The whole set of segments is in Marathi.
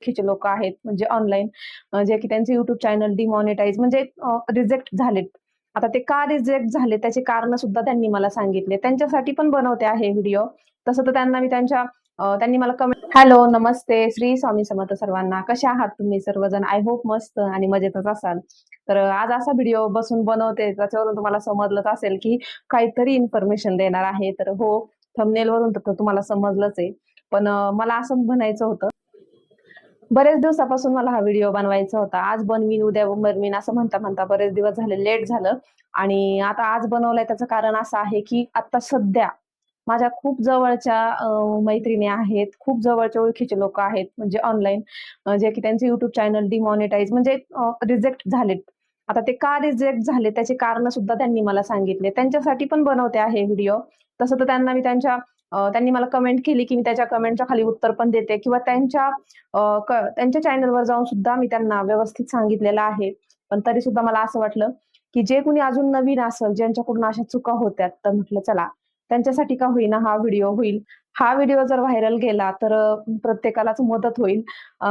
ओळखीचे लोक आहेत म्हणजे ऑनलाईन जे की त्यांचे युट्यूब चॅनल डिमॉनिटाईज म्हणजे रिजेक्ट झालेत. आता ते का रिजेक्ट झाले त्याचे कारण सुद्धा त्यांनी मला सांगितले. त्यांच्यासाठी पण बनवते आहे व्हिडिओ. तसं तर त्यांना मी त्यांनी मला कमेंट हॅलो, नमस्ते, श्री स्वामी समर्थ सर्वांना. कसे आहात तुम्ही सर्वजण? आय होप मस्त आणि मजेतच असाल. तर आज असा व्हिडिओ बसून बनवते त्याच्यावरून तुम्हाला समजलंच असेल की काहीतरी इन्फॉर्मेशन देणार आहे. तर हो, थंबनेल वरून तर तुम्हाला समजलंच आहे. पण मला असं म्हणायचं होतं, बरेच दिवसापासून मला हा व्हिडिओ बनवायचा होता. आज बनवीन, उद्या बनवीन असं म्हणता-म्हणता बरेच दिवस झाले, लेट झालं आणि आता आज बनवलंय त्याचं कारण असं आहे, की आता सध्या माझ्या खूप जवळच्या मैत्रिणी आहेत, खूप जवळच्या ओळखीचे लोकं आहेत म्हणजे ऑनलाईन जे की त्यांचे YouTube चॅनल डिमॉनिटाईज म्हणजे रिजेक्ट झालेत. आता ते का रिजेक्ट झाले त्याची कारणं सुद्धा त्यांनी मला सांगितले. त्यांच्यासाठी पण बनवते आहे व्हिडिओ. तसं तर त्यांनी मला कमेंट केली, की मी त्याच्या कमेंटच्या खाली उत्तर पण देते किंवा त्यांच्या चॅनलवर जाऊन सुद्धा मी त्यांना व्यवस्थित सांगितलेलं आहे. पण तरी सुद्धा मला असं वाटलं, की जे कुणी अजून नवीन असेल, ज्यांच्याकडून अशा चुका होत्यात, तर म्हटलं चला त्यांच्यासाठी का होईना हा व्हिडिओ होईल. हा व्हिडिओ जर व्हायरल गेला तर प्रत्येकालाच मदत होईल.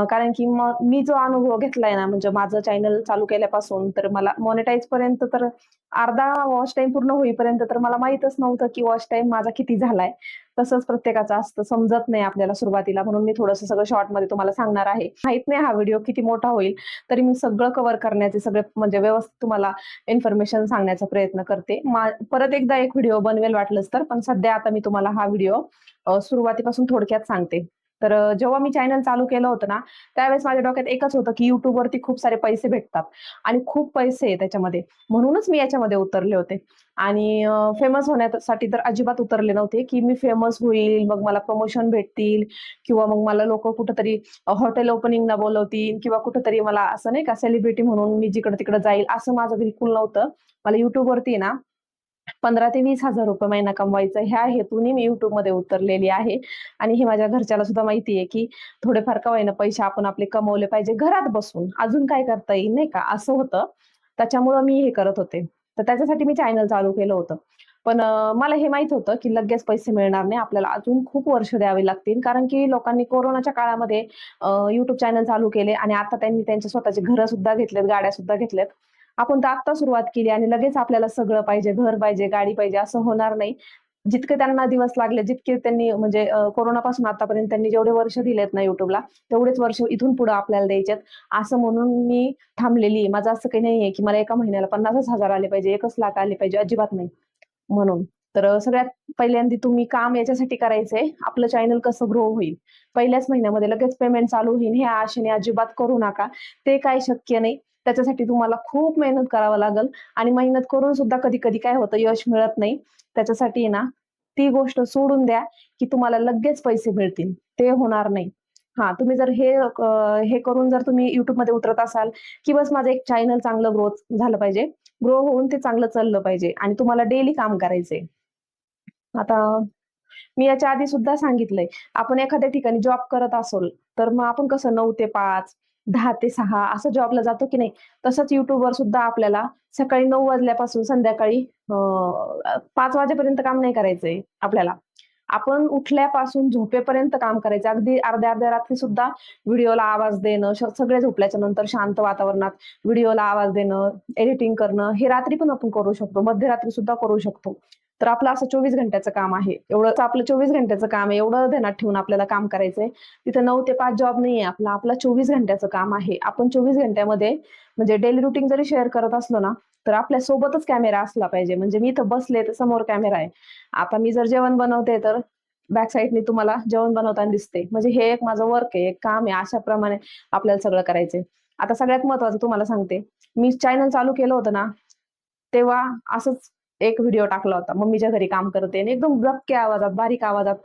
कारण की मग मी जो अनुभव घेतलाय ना, म्हणजे माझं चॅनल चालू केल्यापासून तर मला मॉनिटाईज पर्यंत तर अर्धा वॉच टाईम पूर्ण होईपर्यंत तर मला माहीतच नव्हतं, की वॉच टाईम माझा किती झालाय. तसंच प्रत्येकाचं असतं, समजत नाही आपल्याला सुरुवातीला म्हणून मी थोडंसं सगळं शॉर्टमध्ये तुम्हाला सांगणार आहे. माहीत नाही हा व्हिडिओ किती मोठा होईल, तरी मी सगळं कव्हर करण्याचे सगळे म्हणजे व्यवस्थित तुम्हाला इन्फॉर्मेशन सांगण्याचा प्रयत्न करते. परत एकदा एक व्हिडिओ बनवेल वाटलंच तर, पण सध्या आता मी तुम्हाला हा व्हिडिओ सुरुवातीपासून थोडक्यात सांगते. तर जेव्हा मी चॅनल चालू केलं होतं ना, त्यावेळेस माझ्या डोक्यात एकच होतं, की YouTubeवरती खूप सारे पैसे भेटतात आणि खूप पैसे आहे त्याच्यामध्ये. म्हणूनच मी याच्यामध्ये उतरले होते आणि फेमस होण्यासाठी तर अजिबात उतरले नव्हते, की मी फेमस होईल, मग मला प्रमोशन भेटतील किंवा मग मला लोकं कुठेतरी हॉटेल ओपनिंगला बोलवतील किंवा कुठेतरी मला असं नाही का सेलिब्रिटी म्हणून मी जिकडं-तिकडं जाईल, असं माझं बिलकुल नव्हतं. मला YouTubeवरती ना 15,000 ते 20,000 महिना कमवायचा ह्या हेतूने मी YouTubeमध्ये उतरलेली आहे आणि हे माझ्या घरच्याला सुद्धा माहिती आहे, की थोडेफार का होईना पैसे आपण आपले कमवले पाहिजे घरात बसून. अजून काय करता येईल नाही का, असं होतं. त्याच्यामुळं मी हे करत होते. तर त्याच्यासाठी मी चॅनल चालू केलं होतं. पण मला हे माहीत होतं, की लगेच पैसे मिळणार नाही. आपल्याला अजून खूप वर्ष द्यावी लागतील. कारण की लोकांनी कोरोनाच्या काळामध्ये YouTube चॅनल चालू केले आणि आता त्यांनी त्यांचे स्वतःचे घरं सुद्धा घेतलेत, गाड्या सुद्धा घेतल्यात. आपण तर आत्ता सुरुवात केली आणि लगेच आपल्याला सगळं पाहिजे, घर पाहिजे, गाडी पाहिजे असं होणार नाही. जितके त्यांना दिवस लागले, जितके त्यांनी म्हणजे कोरोनापासून आतापर्यंत त्यांनी जेवढे वर्ष दिलेत ना YouTubeला, तेवढेच वर्ष इथून पुढे आपल्याला द्यायचेत. असं म्हणून मी थांबलेली आहे. माझं असं काही नाहीये, की मला एका महिन्याला 50,000 आले पाहिजे, 1,00,000 आले पाहिजे, अजिबात नाही. म्हणून. तर सगळ्यात पहिल्यांदा तुम्ही काम याच्यासाठी करायचंय, आपलं चॅनल कसं ग्रो होईल. पहिल्याच महिन्यामध्ये लगेच पेमेंट चालू होईल ह्या आशेने अजिबात करू नका. ते काही शक्य नाही. त्याच्यासाठी तुम्हाला खूप मेहनत करावं लागेल आणि मेहनत करून सुद्धा कधी-कधी काय होतं यश मिळत नाही. त्याच्यासाठी आहे ना, ती गोष्ट सोडून द्या, की तुम्हाला लगेच पैसे मिळतील. ते होणार नाही. हां, तुम्ही जर हे करून जर तुम्ही YouTubeमध्ये उतरत असाल, की बस माझं एक चॅनल चांगलं ग्रोथ झालं पाहिजे. ग्रो होऊन ते चांगलं चाललं पाहिजे आणि तुम्हाला डेली काम करायचंय. आता मी याच्या आधी सुद्धा सांगितलंय, आपण एखाद्या ठिकाणी जॉब करत असोल, तर मग आपण कसं 9 ते 5, 10 ते 6 असं जॉबला जातो की नाही, तसंच YouTubeवर सुद्धा आपल्याला सकाळी 9 वाजल्यापासून संध्याकाळी 5 वाजेपर्यंत काम नाही करायचंय आपल्याला. आपण उठल्यापासून झोपेपर्यंत काम करायचं. अगदी अर्ध्या-अर्ध्या रात्री सुद्धा व्हिडिओला आवाज देणं, सगळे झोपल्याच्या नंतर शांत वातावरणात व्हिडिओला आवाज देणं, एडिटिंग करणं, हे रात्री पण आपण करू शकतो. मध्यरात्री सुद्धा करू शकतो. तर आपलं असं 24 घंट्याचं काम आहे. एवढंच आपलं 24 घंट्याचं काम आहे. एवढं ध्यानात ठेवून आपल्याला काम करायचंय. तिथं 9 ते 5 जॉब नाहीये आपला. आपला 24 घंट्याचं काम आहे. आपण 24 घंट्यामध्ये म्हणजे डेली रुटीन जरी शेअर करत असलो ना, तर आपल्या सोबतच कॅमेरा असला पाहिजे. म्हणजे मी इथं बसले तर समोर कॅमेरा आहे. आता मी जर जेवण बनवते तर बॅक साइडनी तुम्हाला जेवण बनवताना दिसते. म्हणजे हे एक माझं वर्क आहे, एक काम आहे. अशाप्रमाणे आपल्याला सगळं करायचंय. आता सगळ्यात महत्त्वाचं तुम्हाला सांगते. मी चॅनल चालू केलं होतं ना, तेव्हा असंच एक व्हिडिओ टाकला होता. मम्मीच्या घरी काम करते आणि एकदम दबक्या आवाजात, बारीक आवाजात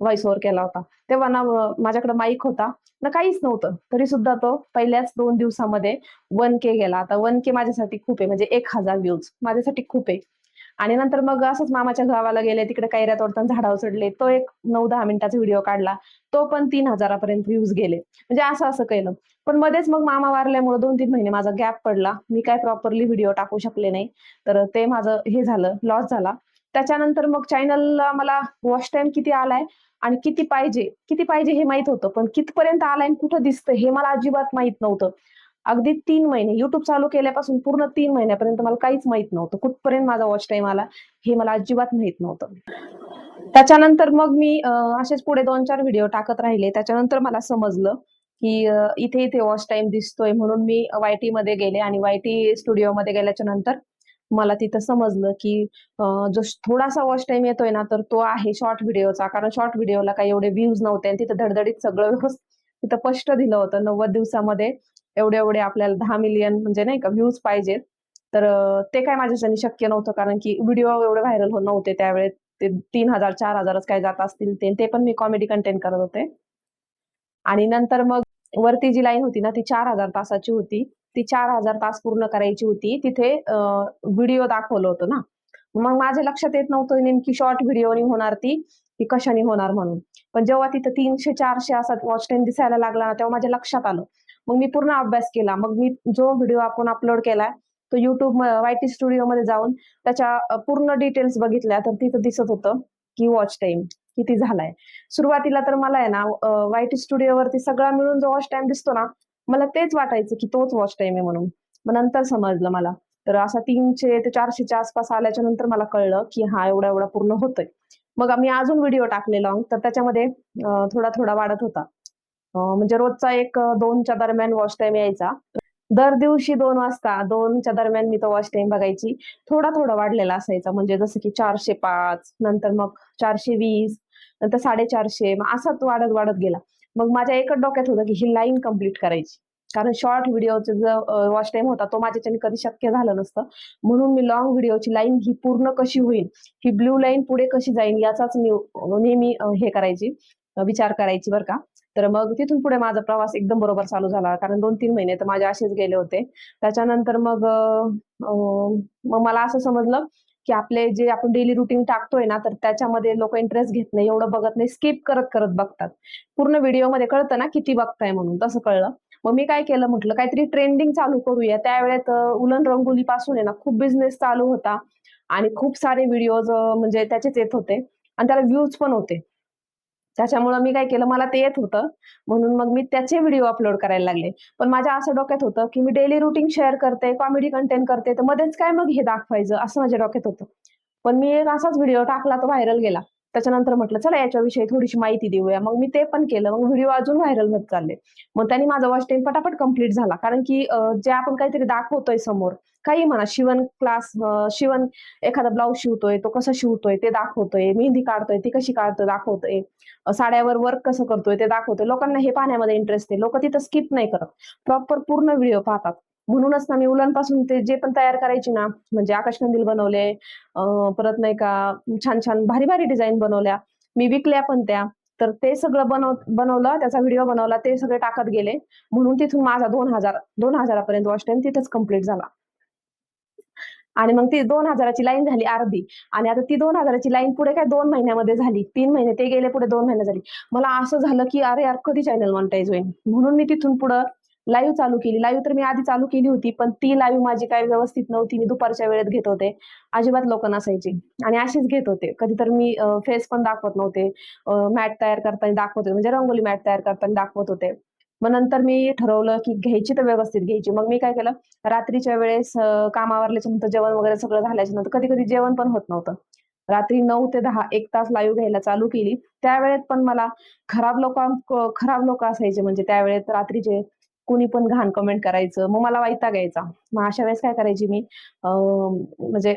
व्हॉईस ओव्हर केला होता. तेव्हा ना माझ्याकडे माईक होता, ना काहीच नव्हतं. तरी सुद्धा तो पहिल्याच 2 दिवसामध्ये 1K गेला. आता 1K माझ्यासाठी खूप आहे. म्हणजे 1,000 व्ह्यूज माझ्यासाठी खूप आहे. आणि नंतर मग असंच मामाच्या गावाला गेले, तिकडे कैऱ्या तोडताना झाडावर चढले. तो एक 9-10 मिनिटाचा व्हिडिओ काढला. तो पण 3,000 पर्यंत व्ह्यूज गेले. म्हणजे असं-असं केलं. पण मध्येच मग मामा वारल्यामुळे 2-3 महिने माझा गॅप पडला. मी काय प्रॉपरली व्हिडिओ टाकू शकले नाही. तर ते माझं हे झालं, लॉस झाला. त्याच्यानंतर मग चॅनलला मला वॉच टाइम किती आलाय आणि किती पाहिजे हे माहित होतं, पण कितपर्यंत आलाय आणि कुठं दिसतं हे मला अजिबात माहित नव्हतं. अगदी 3 महिने युट्यूब चालू केल्यापासून पूर्ण 3 महिन्यापर्यंत मला काहीच माहित नव्हतं, कुठपर्यंत माझा वॉच टाइम आला हे मला अजिबात माहित नव्हतं. त्याच्यानंतर मग मी असेच पुढे 2-4 व्हिडिओ टाकत राहिले. त्याच्यानंतर मला समजलं की इथे इथे वॉच टाइम दिसतोय, म्हणून मी वायटी मध्ये गेले आणि वायटी स्टुडिओमध्ये गेल्याच्या नंतर मला तिथं समजलं की जो थोडासा वॉच टाइम येतोय ना, तर तो आहे शॉर्ट व्हिडिओचा. कारण शॉर्ट व्हिडिओला काही एवढे व्ह्यूज नव्हते आणि तिथं धडधडीत सगळं व्यवस्थित तिथं स्पष्ट दिलं होतं 90 दिवसामध्ये एवढे एवढे आपल्याला 10 मिलियन म्हणजे नाही का व्ह्यूज पाहिजेत. तर ते काय माझ्याच्याने शक्य नव्हतं, कारण की व्हिडिओ एवढे व्हायरल होत नव्हते त्यावेळेस. ते 3,000-4,000च काय जात असतील ते. ते पण मी कॉमेडी कंटेंट करत होते. आणि नंतर मग वरती जी लाईन होती ना, ती 4,000 तासाची होती. ती 4,000 तास पूर्ण करायची होती. तिथे व्हिडिओ दाखवलं होतं ना. मग माझ्या लक्षात येत नव्हतं नेमकी शॉर्ट व्हिडिओनी होणार ती, की कशाने होणार म्हणून. पण जेव्हा तिथं 300-400 असा वॉच टाईम दिसायला लागला ना, तेव्हा माझ्या लक्षात आलं. मग मी पूर्ण अभ्यास केला. मग मी जो व्हिडिओ आपण अपलोड केलाय, तो YouTube वायटी स्टुडिओमध्ये जाऊन त्याच्या पूर्ण डिटेल्स बघितल्या, तर तिथं दिसत होतं, की वॉच टाईम किती झालाय. सुरुवातीला तर मला आहे ना वायटी स्टुडिओवरती सगळा मिळून जो वॉच टाइम दिसतो ना, मला तेच वाटायचं की तोच वॉच टाइम आहे म्हणून. मग नंतर समजलं मला. तर असा 300 ते 400च्या आसपास आल्याच्या नंतर मला कळलं की हा एवढा-एवढा पूर्ण होतोय. मग आम्ही अजून व्हिडिओ टाकले लाँग, तर त्याच्यामध्ये थोडा-थोडा वाढत होता. म्हणजे रोजचा एक 2च्या दरम्यान वॉच टाईम यायचा. दर दिवशी 2 वाजता 2च्या दरम्यान मी तो वॉच टाईम बघायची. थोडा-थोडा वाढलेला असायचा, म्हणजे जसं की 405, नंतर मग 420, नंतर 450, मग असाच वाढत-वाढत गेला. मग माझ्या एकच डोक्यात होतं की ही लाईन कंप्लीट करायची. कारण शॉर्ट व्हिडिओचा जो वॉच टाईम होता तो माझ्याच्याने कधी शक्य झालं नसतं. म्हणून मी लाँग व्हिडिओची लाईन ही पूर्ण कशी होईल, ही ब्लू लाईन पुढे कशी जाईल याचाच मी नेहमी हे करायची, विचार करायची बरं का. तर मग तिथून पुढे माझा प्रवास एकदम बरोबर चालू झाला. कारण 2-3 महिने तर माझे असेच गेले होते. त्याच्यानंतर मग अ, मग मला असं समजलं, की आपले जे आपण डेली रुटीन टाकतोय ना, तर त्याच्यामध्ये लोकं इंटरेस्ट घेत नाही, एवढं बघत नाही, स्किप करत बघतात. पूर्ण व्हिडिओमध्ये कळतं ना किती बघताय म्हणून, तसं कळलं. मग मी काय केलं, म्हटलं काहीतरी ट्रेंडिंग चालू करूया. त्यावेळेत उलन रंगोलीपासून आहे ना खूप बिझनेस चालू होता आणि खूप सारे व्हिडिओज म्हणजे त्याचेच येत होते आणि त्याला व्ह्यूज पण होते. त्याच्यामुळं मी काय केलं, मला ते येत होतं, म्हणून मग मी त्याचे व्हिडिओ अपलोड करायला लागले. पण माझ्या असं डोक्यात होतं, की मी डेली रुटीन शेअर करते, कॉमेडी कंटेंट करते, तर मध्येच काय मग हे दाखवायचं, असं माझ्या डोक्यात होतं. पण मी एक असाच व्हिडिओ टाकला, तो व्हायरल गेला. त्याच्यानंतर म्हटलं, चला याच्याविषयी थोडीशी माहिती देऊया. मग मी ते पण केलं. मग व्हिडिओ अजून व्हायरल होत चालले. मग त्याने माझा वॉच टाईम पटापट कंप्लीट झाला. कारण की जे आपण काहीतरी दाखवतोय समोर, काहीही म्हणा, शिवण क्लास, शिवण एखादा ब्लाउज शिवतोय, तो कसा शिवतोय ते दाखवतोय, मेहंदी काढतोय, ती कशी काढतोय दाखवतोय. साड्यावर वर्क कसं करतोय ते दाखवतोय. लोकांना हे पाहण्यामध्ये इंटरेस्ट आहे. लोकं तिथं स्किप नाही करत. प्रॉपर पूर्ण व्हिडिओ पाहतात. म्हणूनच ना मी उलनपासून ते जे पण तयार करायची ना, म्हणजे आकाशकंदील बनवले, परत नाही का छान-छान भारी-भारी डिझाइन बनवल्या. मी विकल्या पण त्या. तर ते सगळं बनवलं, त्याचा व्हिडिओ बनवला, ते सगळे टाकत गेले. म्हणून तिथून माझा 2000 पर्यंत वॉच टाईम तिथंच कंप्लीट झाला. आणि मग ती 2,000ची लाईन झाली अर्धी आणि आता ती 2,000ची लाईन पुढे काय 2 महिन्यामध्ये झाली. 3 महिने ते गेले, पुढे 2 महिने झाली. मला असं झालं, की अरे यार, कधी चॅनल मोनेटाईज होईल? म्हणून मी तिथून पुढं लाईव्ह चालू केली. लाईव्ह तर मी आधी चालू केली होती, पण ती लाईव्ह माझी काही व्यवस्थित नव्हती. मी दुपारच्या वेळेत घेत होते. अजिबात लोकं नसायची आणि अशीच घेत होते. कधीतरी मी फेस पण दाखवत नव्हते. मॅट तयार करताना दाखवत होते, म्हणजे रंगोली मॅट तयार करताना दाखवत होते. मग नंतर मी ठरवलं, की घ्यायची तर व्यवस्थित घ्यायची. मग मी काय केलं, रात्रीच्या वेळेस काम आवरल्याच्या नंतर जेवण वगैरे सगळं झाल्याच्या नंतर कधी-कधी जेवण पण होत नव्हतं. रात्री 9 ते 10 1 तास लाईव्ह घ्यायला चालू केली. त्यावेळेत पण मला खराब लोकं असायचे, म्हणजे त्यावेळेत रात्रीचे कुणी पण घाण कमेंट करायचं. मग मला वैताग यायचा. मग अशा वेळेस काय करायची मी, म्हणजे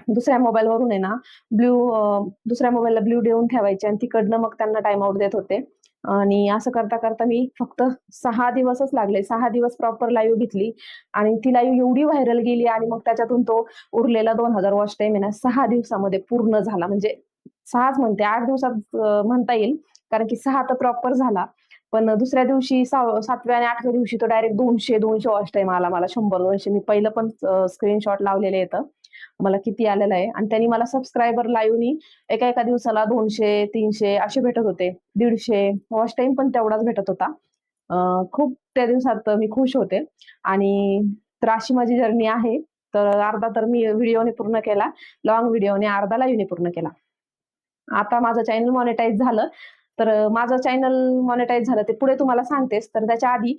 दुसऱ्या मोबाईलवरून आहे ना, दुसऱ्या मोबाईलला ब्लू देऊन ठेवायचे आणि तिकडनं मग त्यांना टाईम आउट देत होते. आणि असं करता-करता मी फक्त 6 दिवसच लागले. 6 दिवस प्रॉपर लाईव्ह घेतली आणि ती लाईव्ह एवढी व्हायरल गेली आणि मग त्याच्यातून तो उरलेला 2,000 वॉच टाईम आहे ना 6 दिवसामध्ये पूर्ण झाला. म्हणजे 6च म्हणते, 8 दिवसात म्हणता येईल. कारण की 6 तर प्रॉपर झाला. पण दुसऱ्या दिवशी 7व्या आणि 8व्या दिवशी तो डायरेक्ट 200 वॉच टाईम आला मला. 100-200 मी पहिलं पण स्क्रीनशॉट लावलेले आहेत. मला किती आलेलं आहे आणि त्यांनी मला सबस्क्रायबर लाईव्हनी एका-एका दिवसाला 200, 300 असे भेटत होते. 150 वॉच टाईम पण तेवढाच भेटत होता. खूप त्या दिवसात मी खुश होते आणि तर अशी माझी जर्नी आहे. तर अर्धा तर मी व्हिडिओने पूर्ण केला, लॉंग व्हिडिओने अर्धा लाईव्हने पूर्ण केला. आता माझं चॅनल मॉनिटाईज झालं. तर माझं चॅनल मॉनिटाईज झालं ते पुढे तुम्हाला सांगतेच. तर त्याच्या आधी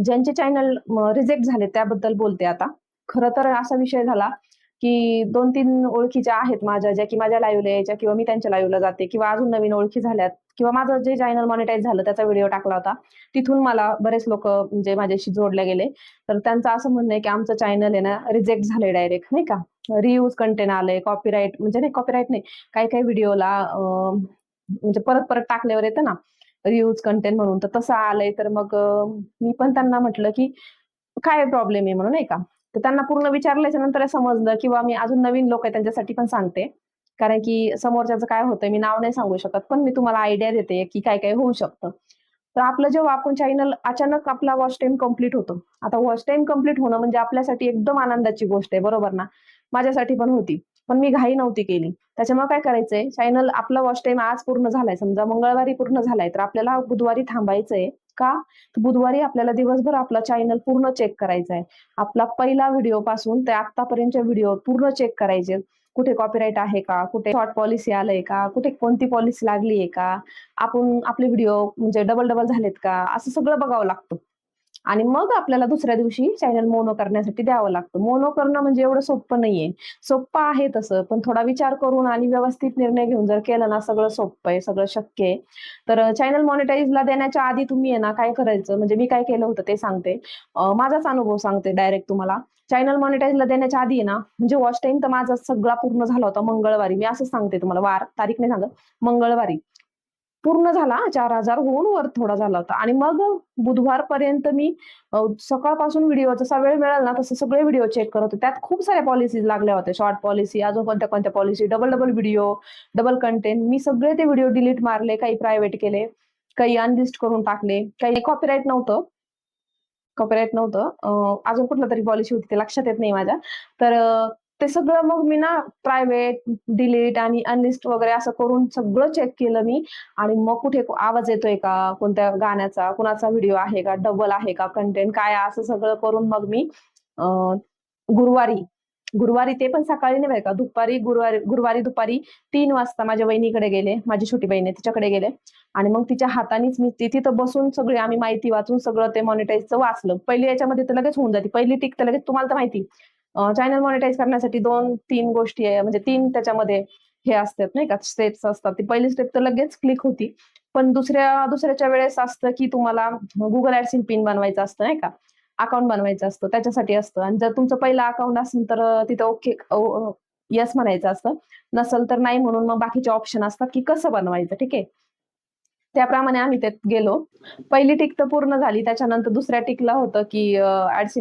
ज्यांचे चॅनल रिजेक्ट झाले त्याबद्दल बोलते आता. खरं तर असा विषय झाला, की 2-3 ओळखीच्या आहेत माझ्या, ज्या की माझ्या लाईव्हला यायच्या किंवा मी त्यांच्या लाईव्हला जाते किंवा अजून नवीन ओळखी झाल्यात किंवा माझं जे चॅनल मॉनिटाईज झालं त्याचा व्हिडिओ टाकला होता. तिथून मला बरेच लोकं म्हणजे माझ्याशी जोडले गेले. तर त्यांचं असं म्हणणं आहे, की आमचं चॅनल आहे ना रिजेक्ट झालंय डायरेक्ट नाही का. रियूज कंटेंट आलंय, कॉपीराईट म्हणजे नाही कॉपीराईट नाही, काही-काही व्हिडिओला म्हणजे परत-परत टाकल्यावर येतं ना, रियूज कंटेंट म्हणून, तर तसं आलंय. तर मग मी पण त्यांना म्हटलं, की काय प्रॉब्लेम आहे म्हणून नाही का. तर त्यांना पूर्ण विचारल्याच्या नंतर समजलं किंवा मी अजून नवीन लोक आहेत त्यांच्यासाठी पण सांगते. कारण की समोरच्याचं काय होतंय मी नाव नाही सांगू शकत, पण मी तुम्हाला आयडिया देते, की काय-काय होऊ शकतं. तर आपलं जेव्हा आपण चॅनल अचानक आपला वॉच टाईम कंप्लीट होतो. आता वॉच टाईम कंप्लीट होणं म्हणजे आपल्यासाठी एकदम आनंदाची गोष्ट आहे, बरोबर ना? माझ्यासाठी पण होती. पण मी घाई नव्हती केली. त्याच्यामुळे काय करायचंय, चॅनल आपला वॉच टाईम आज पूर्ण झालाय, समजा मंगळवारी पूर्ण झालाय, तर आपल्याला बुधवारी थांबायचंय. का? तर बुधवारी आपल्याला दिवसभर आपला चॅनल पूर्ण चेक करायचा आहे. आपला पहिला व्हिडिओपासून ते आत्तापर्यंतचे व्हिडिओ पूर्ण चेक करायचे. कुठे कॉपीराईट आहे का? कुठे शॉर्ट पॉलिसी आलंय का? कुठे कोणती पॉलिसी लागली आहे का? आपण आपले व्हिडिओ म्हणजे डबल-डबल झालेत का? असं सगळं बघावं लागतं. आणि मग आपल्याला दुसऱ्या दिवशी चॅनल मोनो करण्यासाठी द्यावं लागतं. मोनो करणं म्हणजे एवढं सोपं नाहीये. सोप्पं आहे तसं, पण थोडा विचार करून आणि व्यवस्थित निर्णय घेऊन जर केलं ना, सगळं सोपं आहे, सगळं शक्य आहे. तर चॅनल मॉनिटाईजला देण्याच्या आधी तुम्ही आहे ना, काय करायचं म्हणजे मी काय केलं होतं ते सांगते. माझाच अनुभव सांगते डायरेक्ट तुम्हाला. चॅनल मॉनिटाईजला देण्याच्या आधी आहे ना, म्हणजे वॉच टाईम तर माझा सगळा पूर्ण झाला होता मंगळवारी. मी असंच सांगते तुम्हाला वार, तारीख नाही सांगत. मंगळवारी. पूर्ण झाला 4,000 होऊन वर थोडा झाला होता आणि मग बुधवारपर्यंत मी सकाळपासून व्हिडिओ जसा वेळ मिळाला ना, तसे सगळे व्हिडिओ चेक करत होते. त्यात खूप साऱ्या पॉलिसीज लागल्या होत्या. शॉर्ट पॉलिसी, अजून कोणत्या-कोणत्या policy, double double video, double content. मी सगळे ते व्हिडिओ डिलीट मारले, काही प्रायव्हेट केले, काही अनलिस्ट करून टाकले, काही कॉपीराईट नव्हतं. कॉपीराईट नव्हतं. अजून कुठलं तरी पॉलिसी होती ते लक्षात येत नाही माझ्या. तर ते सगळं मग मी ना प्रायव्हेट, डिलीट आणि अनलिस्ट वगैरे असं करून सगळं चेक केलं मी आणि मग कुठे आवाज येतोय का? कोणत्या गाण्याचा, कुणाचा व्हिडिओ आहे का? डबल आहे का कंटेंट? काय आहे? असं सगळं करून मग मी अ, गुरुवारी गुरुवारी ते पण सकाळी नाही बरं का, गुरुवारी दुपारी 3 वाजता माझ्या वहिनीकडे गेले. माझी छोटी बहीण आहे तिच्याकडे गेले आणि मग तिच्या हातानेच मी तिथं बसून सगळी आम्ही माहिती वाचून सगळं ते मॉनिटाईजचं वाचलं. पहिली याच्यामध्ये तर लगेच होऊन जाते. पहिली टिक तर लगेच तुम्हाला तर माहिती चॅनल मॉनिटाईज करण्यासाठी 2-3 गोष्टी आहे म्हणजे 3 त्याच्यामध्ये हे असतात नाही का स्टेप्स असतात. ती पहिली स्टेप तर लगेच क्लिक होती. पण दुसऱ्याच्या वेळेस असतं, की तुम्हाला Google AdSense पिन बनवायचं असतं नाही का? अकाउंट बनवायचं असतं त्याच्यासाठी असतं आणि जर तुमचं पहिलं अकाउंट असेल तर तिथं ओके येस म्हणायचं असतं. नसेल तर नाही म्हणून मग बाकीचे ऑप्शन असतात, की कसं बनवायचं ठीक आहे. त्याप्रमाणे आम्ही त्यात गेलो. पहिली टिक तर पूर्ण झाली. त्याच्यानंतर दुसऱ्या टिकला होतं, की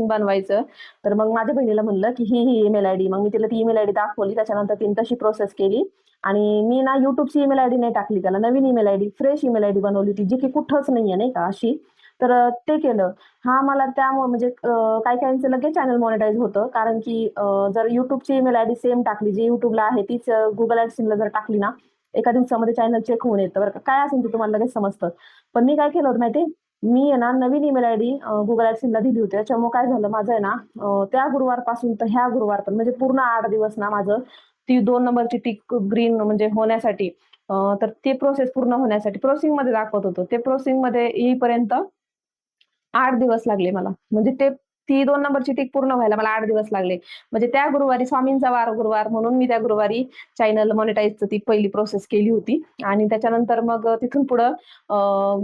बनवायचं. तर मग माझ्या बहिणीला म्हणलं, की ही ईमेल आयडी. मग मी तिला ती ईमेल आयडी दाखवली. त्याच्यानंतर तिने तशी प्रोसेस केली आणि मी ना YouTubeची ईमेल आयडी नाही टाकली त्याला. नवीन email ID, fresh email ID बनवली होती, जी की कुठंच नाहीये नाही का अशी. तर ते केलं. हां, मला त्यामुळे म्हणजे काही-काहींचं लगेच चॅनल मॉनिटाईज होतं. कारण की जर YouTubeची ईमेल आयडी सेम टाकली, जी YouTubeला आहे तीच Google AdSenseला जर टाकली ना, एका दिवसामध्ये चॅनल चेक होऊन येतं बरं का. काय असेल ते तुम्हाला लगेच समजतं. पण मी काय केलं होतं माहिती मी आहे ना नवीन ईमेल आयडी Google AdSenseला दिली होती. त्याच्यामुळे काय झालं माझं आहे ना त्या गुरुवारपासून तर ह्या गुरुवारपर्यंत म्हणजे पूर्ण 8 दिवस ना माझं ती 2 नंबरची टिक ग्रीन म्हणजे होण्यासाठी तर ते प्रोसेस पूर्ण होण्यासाठी प्रोसेसिंगमध्ये दाखवत होतं. ते प्रोसेसिंगमध्ये येईपर्यंत 8 दिवस लागले मला. म्हणजे ती 2 नंबरची टिक पूर्ण व्हायला मला 8 दिवस लागले. म्हणजे त्या गुरुवारी स्वामींचा वार गुरुवार म्हणून मी त्या गुरुवारी चॅनल मॉनिटाईजची ती पहिली प्रोसेस केली होती आणि त्याच्यानंतर मग तिथून पुढं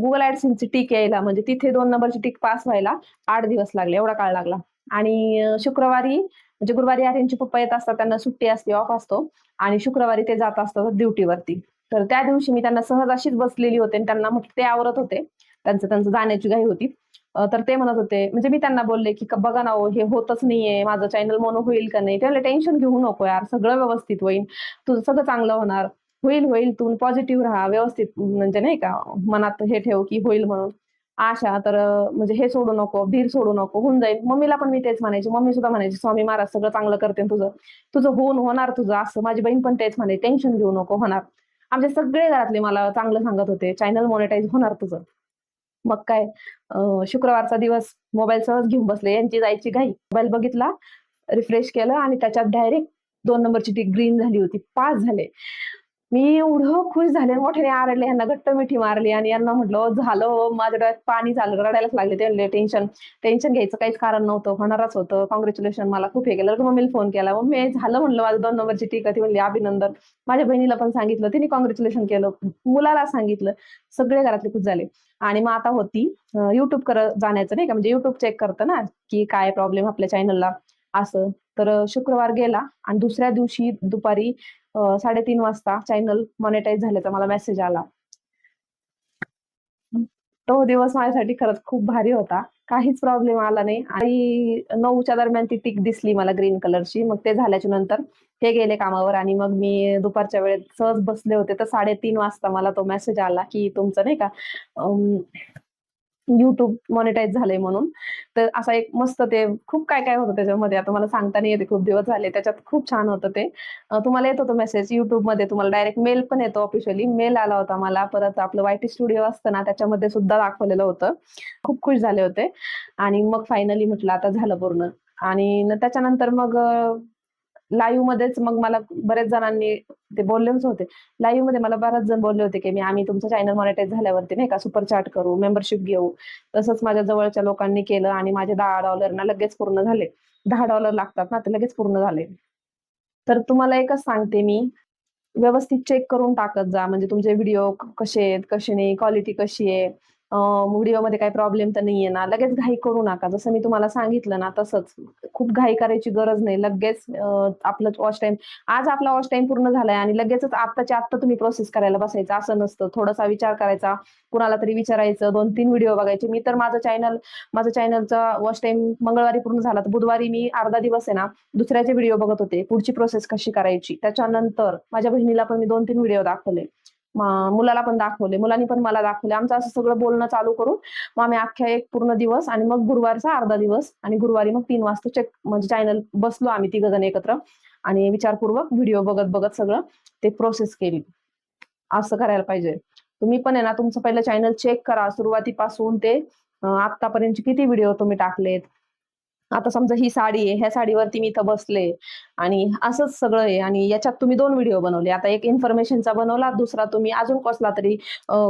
Google AdSenseची टिक यायला म्हणजे तिथे 2 नंबरची टिक पास व्हायला 8 दिवस लागले. एवढा काळ लागला. आणि शुक्रवारी म्हणजे गुरुवारी आर्यनचे पप्पा येत असतात. त्यांना सुट्टी असते, ऑफ असतो आणि शुक्रवारी ते जात असतात ड्युटीवरती. तर त्या दिवशी मी त्यांना सहज अशीच बसलेली होते आणि त्यांना म्हटलं ते आवरत होते. त्यांचं जाण्याची घाई होती. तर ते म्हणत होते म्हणजे मी त्यांना बोलले, की "बघा ना हो, हे होतच नाहीये. माझं चॅनल मोनो होईल का नाही?" ते म्हणले, "टेन्शन घेऊ नको यार, सगळं व्यवस्थित होईल. तुझं सगळं चांगलं होणार. होईल, होईल. तू पॉझिटिव्ह राहा. व्यवस्थित म्हणजे नाही का मनात हे ठेव, की होईल म्हणून. आशा तर म्हणजे हे सोडू नको, धीर सोडू नको. होऊन जाईल." मम्मीला पण मी तेच म्हणायचे. मम्मी सुद्धा म्हणायची, "स्वामी महाराज सगळं चांगलं करतील तुझं. तुझं होणार तुझं." असं माझी बहीण पण तेच म्हणे, "टेन्शन घेऊ नको, होणार." आमचे सगळे घरातले मला चांगलं सांगत होते, "चॅनल मॉनिटाईज होणार तुझं." मग काय शुक्रवारचा दिवस मोबाईल सहज घेऊन बसले. यांची जायची घाई. मोबाईल बघितला रिफ्रेश केलं आणि त्याच्यात डायरेक्ट 2 नंबरची टिक ग्रीन झाली होती. पास झाले. मी एवढं खुश झाले, मोठ्याने आरडले, ह्यांना घट्ट मिठी मारली आणि यांना म्हटलं, "झालं हो." माझ्या डोळ्यात पाणी झालं, रडायलाच लागले. ते म्हणले, "टेन्शन टेन्शन घ्यायचं काहीच कारण नव्हतं, होणारच होतं. काँग्रॅच्युलेशन." मला खूप हे केलं. लगेच मम्मीला फोन केला. "मम्मी झालं," म्हणलं, "माझं 2 नंबरची टिक." ती म्हणली, "अभिनंदन." माझ्या बहिणीला पण सांगितलं, तिने काँग्रॅच्युलेशन केलं. मुलाला सांगितलं. सगळे घरातले खुश झाले. आणि मग आता होती YouTube करत जाण्याचं नाही का, म्हणजे YouTube चेक करतं ना, की काय प्रॉब्लेम आपल्या चॅनलला असं. तर शुक्रवार गेला आणि दुसऱ्या दिवशी दुपारी 3:30 वाजता चॅनल मॉनिटाईज झाल्याचा मला मेसेज आला. तो दिवस माझ्यासाठी खरंच खूप भारी होता. काहीच प्रॉब्लेम आला नाही आणि 9च्या दरम्यान ती टिक दिसली मला ग्रीन कलरची. मग ते झाल्याच्या नंतर हे गेले कामावर आणि मग मी दुपारच्या वेळेत सहज बसले होते, तर 3:30 वाजता मला तो मेसेज आला, की तुमचं नाही का YouTube मॉनिटाईज झालंय म्हणून. तर असा एक मस्त ते खूप काय-काय होतं त्याच्यामध्ये. आता मला सांगता नाही येत खूप दिवस झाले. त्याच्यात खूप छान होतं ते. तुम्हाला येत होतं मेसेज YouTubeमध्ये तुम्हाला डायरेक्ट मेल पण येतो ऑफिशियली. मेल आला होता मला. परत आपलं वाय-टी स्टुडिओ असतं ना, त्याच्यामध्ये सुद्धा दाखवलेलं होतं. खूप खुश झाले होते आणि मग फायनली म्हटलं आता झालं पूर्ण आणि त्याच्यानंतर मग लाईव्हमध्येच मग मला बऱ्याच जणांनी ते बोललेच होते. लाईव्हमध्ये मला बरेच जण बोलले होते, की आम्ही तुमचं चॅनल मॉनिटाईज झाल्यावरती नाही का सुपर चॅट करू, मेंबरशिप घेऊ. तसंच माझ्या जवळच्या लोकांनी केलं आणि माझे $10 ना लगेच पूर्ण झाले. $10 लागतात ना, ते लगेच पूर्ण झाले. तर तुम्हाला एकच सांगते मी, व्यवस्थित चेक करून टाकत जा. म्हणजे तुमचे व्हिडिओ कसे आहेत, कसे नाही, क्वालिटी कशी आहे, व्हिडिओमध्ये काही प्रॉब्लेम तर नाहीये ना. लगेच घाई करू नका. जसं मी तुम्हाला सांगितलं ना तसंच. खूप घाई करायची गरज नाही. लगेच आपलं वॉच टाईम आज आपला वॉच टाईम पूर्ण झालाय आणि लगेचच आत्ताच्या आत्ता तुम्ही प्रोसेस करायला बसायचं असं नसतं. थोडासा विचार करायचा, कुणाला तरी विचारायचं, 2-3 व्हिडिओ बघायचे. मी तर माझं चॅनलचा वॉच टाईम मंगळवारी पूर्ण झाला, तर बुधवारी मी अर्धा दिवस आहे ना दुसऱ्याचे व्हिडिओ बघत होते. पुढची प्रोसेस कशी करायची. त्याच्यानंतर माझ्या बहिणीला पण मी 2-3 व्हिडिओ दाखवले. मुलाला पण दाखवले. मुलांनी पण मला दाखवले. आमचं असं सगळं बोलणं चालू करून मग आम्ही अख्ख्या एक पूर्ण दिवस आणि मग गुरुवारचा अर्धा दिवस आणि गुरुवारी मग 3 वाजता चेक म्हणजे चॅनल बसलो आम्ही तिघजण एकत्र आणि विचारपूर्वक व्हिडिओ बघत सगळं ते प्रोसेस केली. असं करायला पाहिजे. तुम्ही पण आहे ना तुमचं पहिलं चॅनल चेक करा. सुरुवातीपासून ते आत्तापर्यंतचे किती व्हिडिओ तुम्ही टाकलेत. आता समजा ही साडी आहे, ह्या साडीवरती मी इथं बसले आणि असंच सगळं आहे आणि याच्यात तुम्ही 2 व्हिडिओ बनवले. आता एक इन्फॉर्मेशनचा बनवला, दुसरा तुम्ही अजून कसला तरी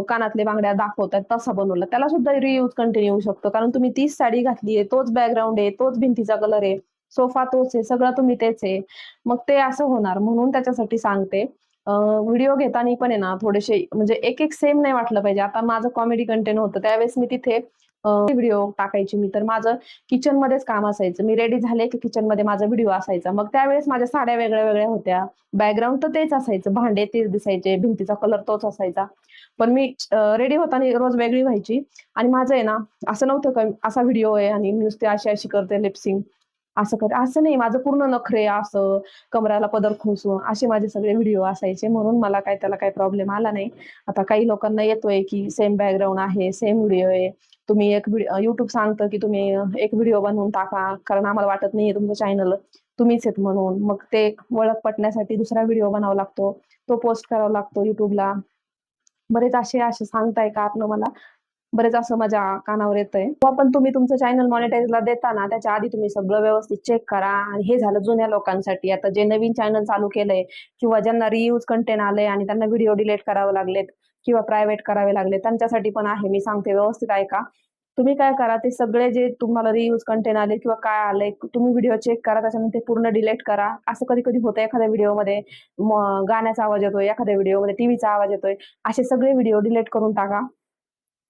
कानातले बांगड्या दाखवतायत तसा बनवला. त्याला सुद्धा रियूज कंटिन्यू होऊ शकतो. कारण तुम्ही तीच साडी घातली आहे, तोच बॅकग्राऊंड आहे, तोच भिंतीचा कलर आहे, सोफा तोच आहे, सगळं तुम्ही तेच आहे. मग ते असं होणार म्हणून त्याच्यासाठी सांगते. व्हिडिओ घेताना पण आहे ना थोडेसे म्हणजे एक सेम नाही वाटलं पाहिजे. आता माझं कॉमेडी कंटेंट होतं त्यावेळेस मी तिथे व्हिडिओ टाकायची मी. तर माझं किचनमध्येच काम असायचं. मी रेडी झाले की किचनमध्ये माझा व्हिडिओ असायचा. मग त्यावेळेस माझ्या साड्या वेगळ्या-वेगळ्या होत्या. बॅकग्राऊंड तर तेच असायचं. भांडे तेच दिसायचे. भिंतीचा कलर तोच असायचा. पण मी रेडी होताना रोज वेगळी व्हायची आणि माझं आहे ना, असं नव्हतं का असा व्हिडिओ आहे आणि मी नुसती अशी-अशी करते लिप असं करते. असं नाही माझं पूर्ण नखरे असं, कमराला पदर खोचून असे माझे सगळे व्हिडिओ असायचे. म्हणून मला त्याला काही प्रॉब्लेम आला नाही. आता काही लोकांना येतोय की सेम बॅकग्राऊंड आहे, सेम व्हिडिओ आहे. तुम्ही एक YouTube सांगतं की तुम्ही एक व्हिडिओ बनवून टाका, कारण आम्हाला वाटत नाहीये तुमचं चॅनल तुम्हीच आहेत म्हणून. मग ते ओळख पटण्यासाठी दुसरा व्हिडिओ बनावा लागतो. तो पोस्ट करावा लागतो YouTubeला. बरेच असे सांगताय कारण मला बरेच असं माझ्या कानावर येतंय. जेव्हा पण तुम्ही तुमचं चॅनल मॉनिटाईजला देता ना, त्याच्या आधी तुम्ही सगळं व्यवस्थित चेक करा आणि हे झालं जुन्या लोकांसाठी. आता जे नवीन चॅनल चालू केलंय किंवा ज्यांना रियूज कंटेंट आलंय आणि त्यांना व्हिडिओ डिलीट करावे लागलेत किंवा प्रायव्हेट करावे लागले, त्यांच्यासाठी पण आहे. मी सांगते व्यवस्थित ऐका. तुम्ही काय करा, ते सगळे जे तुम्हाला रियूज कंटेंट आले किंवा काय आलंय, तुम्ही व्हिडिओ चेक करा, त्याच्यानंतर ते पूर्ण डिलीट करा. असं कधी-कधी होतं एखाद्या व्हिडिओमध्ये गाण्याचा आवाज येतोय, एखाद्या व्हिडिओमध्ये टीव्हीचा आवाज येतोय. असे सगळे व्हिडिओ डिलीट करून टाका.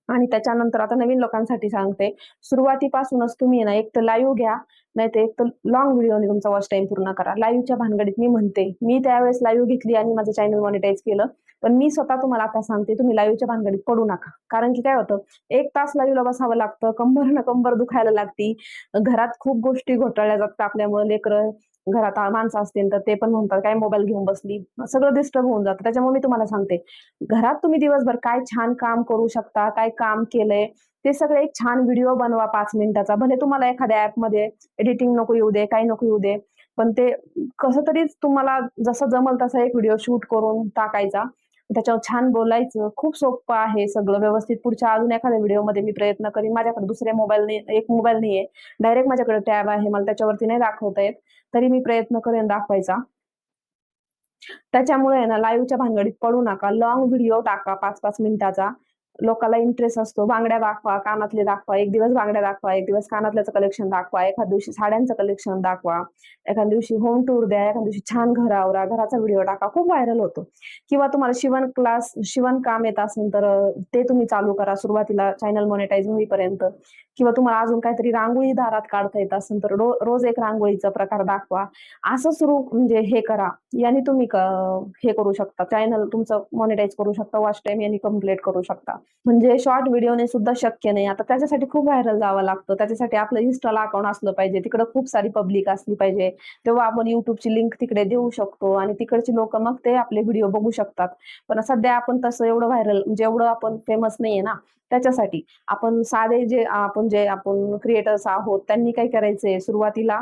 आणि त्याच्यानंतर आता नवीन लोकांसाठी सांगते, सुरुवातीपासूनच तुम्ही ना एक तर लाईव्ह घ्या, नाहीतर एक तर लाँग व्हिडिओने तुमचा वॉच टाईम पूर्ण करा. लाईव्हच्या भानगडीत मी म्हणते, मी त्यावेळेस लाईव्ह घेतली आणि माझं चॅनल मॉनिटाईज केलं. पण मी स्वतः तुम्हाला आता सांगते, तुम्ही लाईव्हच्या भानगडीत पडू नका. कारण की काय होतं, 1 तास लाईव्हला बसावं लागतं, कंबर दुखायला लागती. घरात खूप गोष्टी घोटाळल्या जातात आपल्यामुळे. लेकरं घरात माणसं असतील तर ते पण म्हणतात, "काय मोबाईल घेऊन बसली." सगळं डिस्टर्ब होऊन जातं. त्याच्यामुळे मी तुम्हाला सांगते, घरात तुम्ही दिवसभर काय छान काम करू शकता, काय काम केलंय, ते सगळं एक छान व्हिडिओ बनवा 5 मिनिटाचा. भले तुम्हाला एखाद्या ॲपमध्ये एडिटिंग नको येऊ दे, काही नको येऊ दे. पण ते कसं तरी तुम्हाला जसं जमल तसा एक व्हिडिओ शूट करून टाकायचा त्याच्यावर छान बोलायचं. खूप सोपं आहे सगळं व्यवस्थित. पुढच्या अजून एखाद्या व्हिडिओमध्ये मी प्रयत्न करीन. माझ्याकडे दुसरे मोबाईल नाही, एक मोबाईल नाहीये. डायरेक्ट माझ्याकडे टॅब आहे. मला त्याच्यावरती नाही दाखवता येत. तरी मी प्रयत्न करेन दाखवायचा. त्याच्यामुळे आहे ना लाईव्हच्या भानगडीत पडू नका. लाँग व्हिडिओ टाका 5-5 मिनिटाचा. लोकांना इंटरेस्ट असतो. बांगड्या दाखवा, कानातले दाखवा. एक दिवस बांगड्या दाखवा, एक दिवस कानातल्याचं कलेक्शन दाखवा, एखाद्या दिवशी साड्यांचं कलेक्शन दाखवा, एखाद्या दिवशी होम टूर द्या, एखाद्या दिवशी छान घर आवरा, घराचा व्हिडिओ टाका. खूप व्हायरल होतो. किंवा तुम्हाला शिवणकाम येत असेल तर ते तुम्ही चालू करा सुरुवातीला चॅनल मॉनिटाईज होईपर्यंत. किंवा तुम्हाला अजून काहीतरी रांगोळी दारात काढता येत असेल तर रोज एक रांगोळीचा प्रकार दाखवा. असं सुरू म्हणजे हे करा. याने तुम्ही हे करू शकता. चॅनल तुमचं मॉनिटाईज करू शकता. वॉच टाईम यांनी कंप्लीट करू शकता. म्हणजे शॉर्ट व्हिडिओने सुद्धा शक्य नाही. आता त्याच्यासाठी खूप व्हायरल जावं लागतं. त्याच्यासाठी आपलं इन्स्टाला अकाउंट असलं पाहिजे. तिकडे खूप सारी पब्लिक असली पाहिजे. तेव्हा आपण YouTubeची लिंक तिकडे देऊ शकतो आणि तिकडची लोकं मग ते आपले व्हिडिओ बघू शकतात. पण सध्या आपण तसं एवढं व्हायरल म्हणजे एवढं आपण फेमस नाहीये ना. त्याच्यासाठी आपण साधे जे आपण क्रिएटर्स आहोत त्यांनी काय करायचंय सुरुवातीला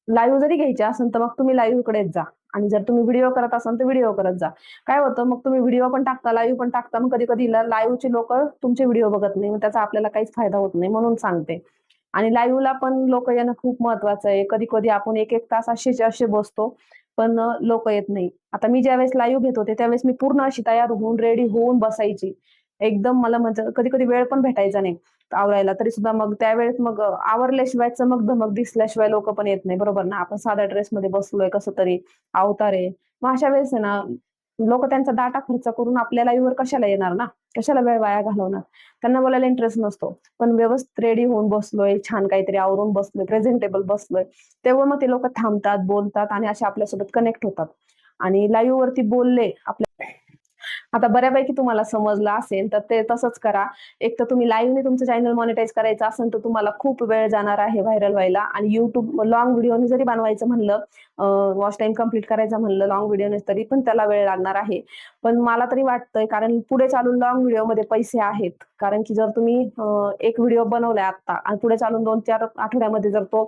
लाईव्ह जरी घ्यायचे असेल तर मग तुम्ही लाईव्हकडेच जा. आणि जर तुम्ही व्हिडिओ करत असाल तर व्हिडिओ करत जा. काय होतं मग तुम्ही व्हिडिओ पण टाकता, लाईव्ह पण टाकता. मग कधी-कधी लाईव्हची लोकं तुमचे व्हिडिओ बघत नाही. मग त्याचा आपल्याला काहीच फायदा होत नाही म्हणून सांगते. आणि लाईव्हला पण लोकं येणं खूप महत्वाचं आहे. कधी-कधी आपण 1-1 तास असेच्या असे बसतो, पण लोकं येत नाही. आता मी ज्यावेळेस लाईव्ह घेत होते त्यावेळेस मी पूर्ण अशी तयार होऊन, रेडी होऊन बसायची. एकदम मला म्हणजे कधी-कधी वेळ पण भेटायचा नाही आवरायला. तरी सुद्धा मग त्यावेळेस मग आवरल्याशिवाय चमक-धमक दिसल्याशिवाय लोकं पण येत नाही. बरोबर ना? आपण साध्या ड्रेसमध्ये बसलोय कसं तरी, अवतार आहे. मग अशा वेळेस आहे ना, लोकं त्यांचा डाटा खर्च करून आपल्या लाईव्हवर कशाला येणार ना? कशाला वेळ वाया घालवणार? त्यांना बोलायला इंटरेस्ट नसतो. पण व्यवस्थित रेडी होऊन बसलोय, छान काहीतरी आवरून बसलोय, प्रेझेंटेबल बसलोय, तेव्हा मग ते लोकं थांबतात, बोलतात आणि असे आपल्यासोबत कनेक्ट होतात. आणि लाईव्हवरती बोलले आपल्या आता बऱ्यापैकी तुम्हाला समजलं असेल तर ते तसंच करा. एक तर तुम्ही लाईव्हने तुमचं चॅनल मॉनिटाईज करायचं असेल तर तुम्हाला खूप वेळ जाणार आहे व्हायरल व्हायला आणि YouTube लाँग व्हिडिओनी जरी बनवायचं म्हणलं, वॉच टाईम कंप्लीट करायचा म्हणलं लाँग व्हिडिओने तरी पण त्याला वेळ लागणार आहे. पण मला तरी वाटतंय कारण पुढे चालून लाँग व्हिडिओमध्ये पैसे आहेत. कारण की जर तुम्ही एक व्हिडिओ बनवलाय आत्ता आणि पुढे चालून 2-4 आठवड्यामध्ये जर तो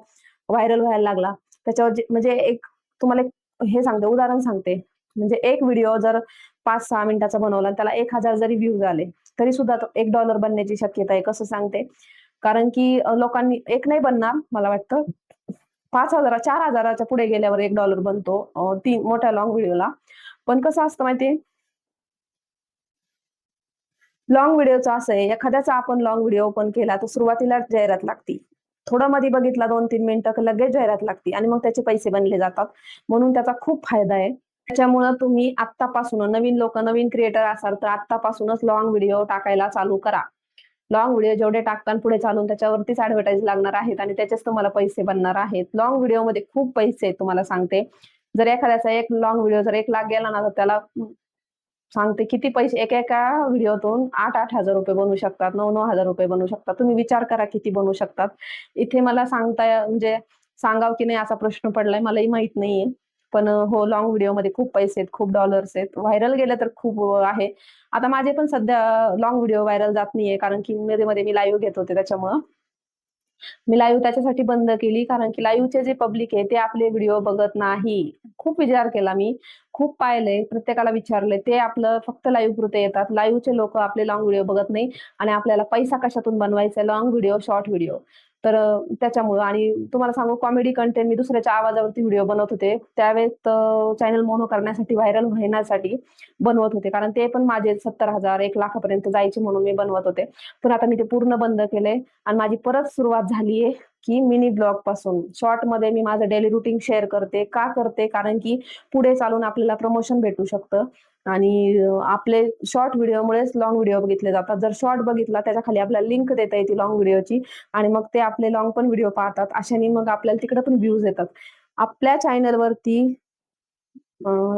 व्हायरल व्हायला लागला, त्याच्यावर म्हणजे एक तुम्हाला एक हे सांगते, उदाहरण सांगते. म्हणजे एक व्हिडिओ जर 5-6 मिनिटाचा बनवला आणि त्याला 1,000 जरी व्ह्यूज आले, तरी सुद्धा तो $1 बनण्याची शक्यता आहे. कसं सांगते? कारण की लोकांनी एक नाही बनणार मला वाटतं 5,000 4,000च्या पुढे गेल्यावर $1 बनतो 3 मोठ्या लाँग व्हिडिओला. पण कसं असतं माहिती लाँग व्हिडिओचं असं आहे, एखाद्याचा आपण लाँग व्हिडिओ ओपन केला, तर सुरुवातीला जाहिरात लागती. थोडं मध्ये बघितला 2-3 मिनिटं, की लगेच जाहिरात लागती आणि मग त्याचे पैसे बनले जातात. म्हणून त्याचा खूप फायदा आहे. त्याच्यामुळं तुम्ही आत्तापासून नवीन लोकं, नवीन क्रिएटर असाल, तर आत्तापासूनच लाँग व्हिडिओ टाकायला चालू करा. लाँग व्हिडिओ जेवढे टाकताल पुढे चालून त्याच्यावरतीच ॲडव्हर्टाइज लागणार आहेत आणि त्याचेच तुम्हाला पैसे बनणार आहेत. लाँग व्हिडिओमध्ये खूप पैसे आहेत तुम्हाला सांगते. जर एखाद्याचा एक लाँग व्हिडिओ जर 1,00,000 गेला ना, तर त्याला सांगते किती पैसे एका व्हिडिओतून ₹8,000-8,000 बनू शकतात, ₹9,000-9,000 बनू शकतात. तुम्ही विचार करा किती बनू शकतात. इथे मला म्हणजे सांगावं की नाही असा प्रश्न पडलाय मलाही माहीत नाहीये. पण हो लाँग व्हिडिओमध्ये खूप पैसे आहेत, खूप डॉलर्स आहेत. व्हायरल गेलं तर खूप आहे. आता माझे पण सध्या लाँग व्हिडिओ व्हायरल जात नाहीये कारण की मध्ये-मध्ये मी लाईव्ह घेत होते त्याच्यामुळं. मी लाईव्ह त्याच्यासाठी बंद केली कारण की लाईव्हचे जे पब्लिक आहे ते आपले व्हिडिओ बघत नाही. खूप विचार केला मी. खूप पाहिलंय, प्रत्येकाला विचारलंय. ते आपलं फक्त लाईव्ह पुरते येतात. लाईव्हचे लोकं आपले लाँग व्हिडिओ बघत नाही आणि आपल्याला पैसा कशातून बनवायचा आहे लाँग व्हिडिओ, शॉर्ट व्हिडिओ. तर त्याच्यामुळं आणि तुम्हाला सांगू कॉमेडी कंटेंट मी दुसऱ्याच्या आवाजावरती व्हिडिओ बनवत होते. त्यावेळेस चॅनल मोनो करण्यासाठी, व्हायरल होण्यासाठी बनवत होते. कारण ते पण माझे 70,000 1,00,000 पर्यंत जायचे म्हणून मी बनवत होते. पण आता मी ते पूर्ण बंद केलंय आणि माझी परत सुरुवात झालीये, की मिनी ब्लॉगपासून. शॉर्टमध्ये मी माझं डेली रुटीन शेअर करते. का करते? कारण की पुढे चालून आपल्याला प्रमोशन भेटू शकतं आणि आपले शॉर्ट व्हिडिओमुळेच लाँग व्हिडिओ बघितले जातात. जर शॉर्ट बघितला त्याच्या खाली आपल्याला लिंक देता येते लाँग व्हिडिओची आणि मग ते आपले लाँग पण व्हिडिओ पाहतात. अशाने मग आपल्याला तिकडे पण व्ह्यूज येतात. आपल्या चॅनलवरती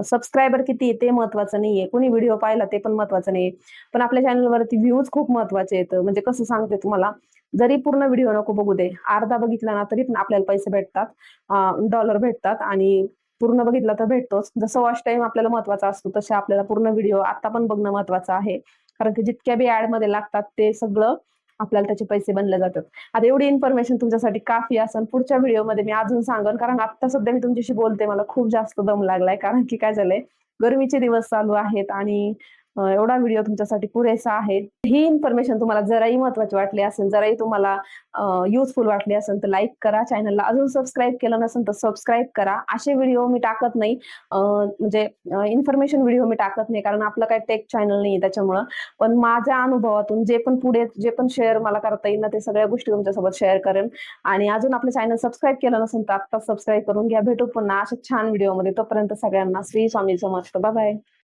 सबस्क्रायबर किती आहे ते महत्वाचं नाहीये. कोणी व्हिडिओ पाहिला ते पण महत्वाचं नाहीये. पण आपल्या चॅनलवरती व्ह्यूज खूप महत्वाचे आहेत. म्हणजे कसं सांगते तुम्हाला, जरी पूर्ण व्हिडिओ नको बघू दे, अर्धा बघितला ना तरी पण आपल्याला पैसे भेटतात. डॉलर भेटतात आणि पूर्ण बघितला तर भेटतोच. जसं वॉच टाईम आपल्याला महत्वाचा असतो, तसे आपल्याला पूर्ण व्हिडिओ आता पण बघणं महत्वाचं आहे. कारण की जितक्या बी ॲडमध्ये लागतात ते सगळं आपल्याला त्याचे पैसे बनले जातात. आता एवढी इन्फॉर्मेशन तुमच्यासाठी काफी असेल. पुढच्या व्हिडिओमध्ये मी अजून सांगेन कारण आत्ता सध्या मी तुमच्याशी बोलते मला खूप जास्त दम लागलाय. कारण की काय झालंय गरमीचे दिवस चालू आहेत आणि एवढा व्हिडिओ तुमच्यासाठी पुरेसा आहे. ही इन्फॉर्मेशन तुम्हाला जराही महत्त्वाची वाटली असेल, जराही तुम्हाला युजफुल वाटली असेल, तर लाईक करा. चॅनलला अजून सबस्क्राईब केलं नसेल, तर सबस्क्राईब करा. असे व्हिडिओ मी टाकत नाही. म्हणजे इन्फॉर्मेशन व्हिडिओ मी टाकत नाही, कारण आपलं काही टेक चॅनल नाहीये त्याच्यामुळं. पण माझ्या अनुभवातून जे पण पुढे जे पण शेअर मला करता येईल ना, ते सगळ्या गोष्टी तुमच्यासोबत शेअर करेन. आणि अजून आपलं चॅनल सबस्क्राईब केलं नसेल, तर आत्ताच सबस्क्राईब करून घ्या. भेटू पुन्हा अशा छान व्हिडिओमध्ये. तोपर्यंत सगळ्यांना श्री स्वामी समर्थ. Bye bye.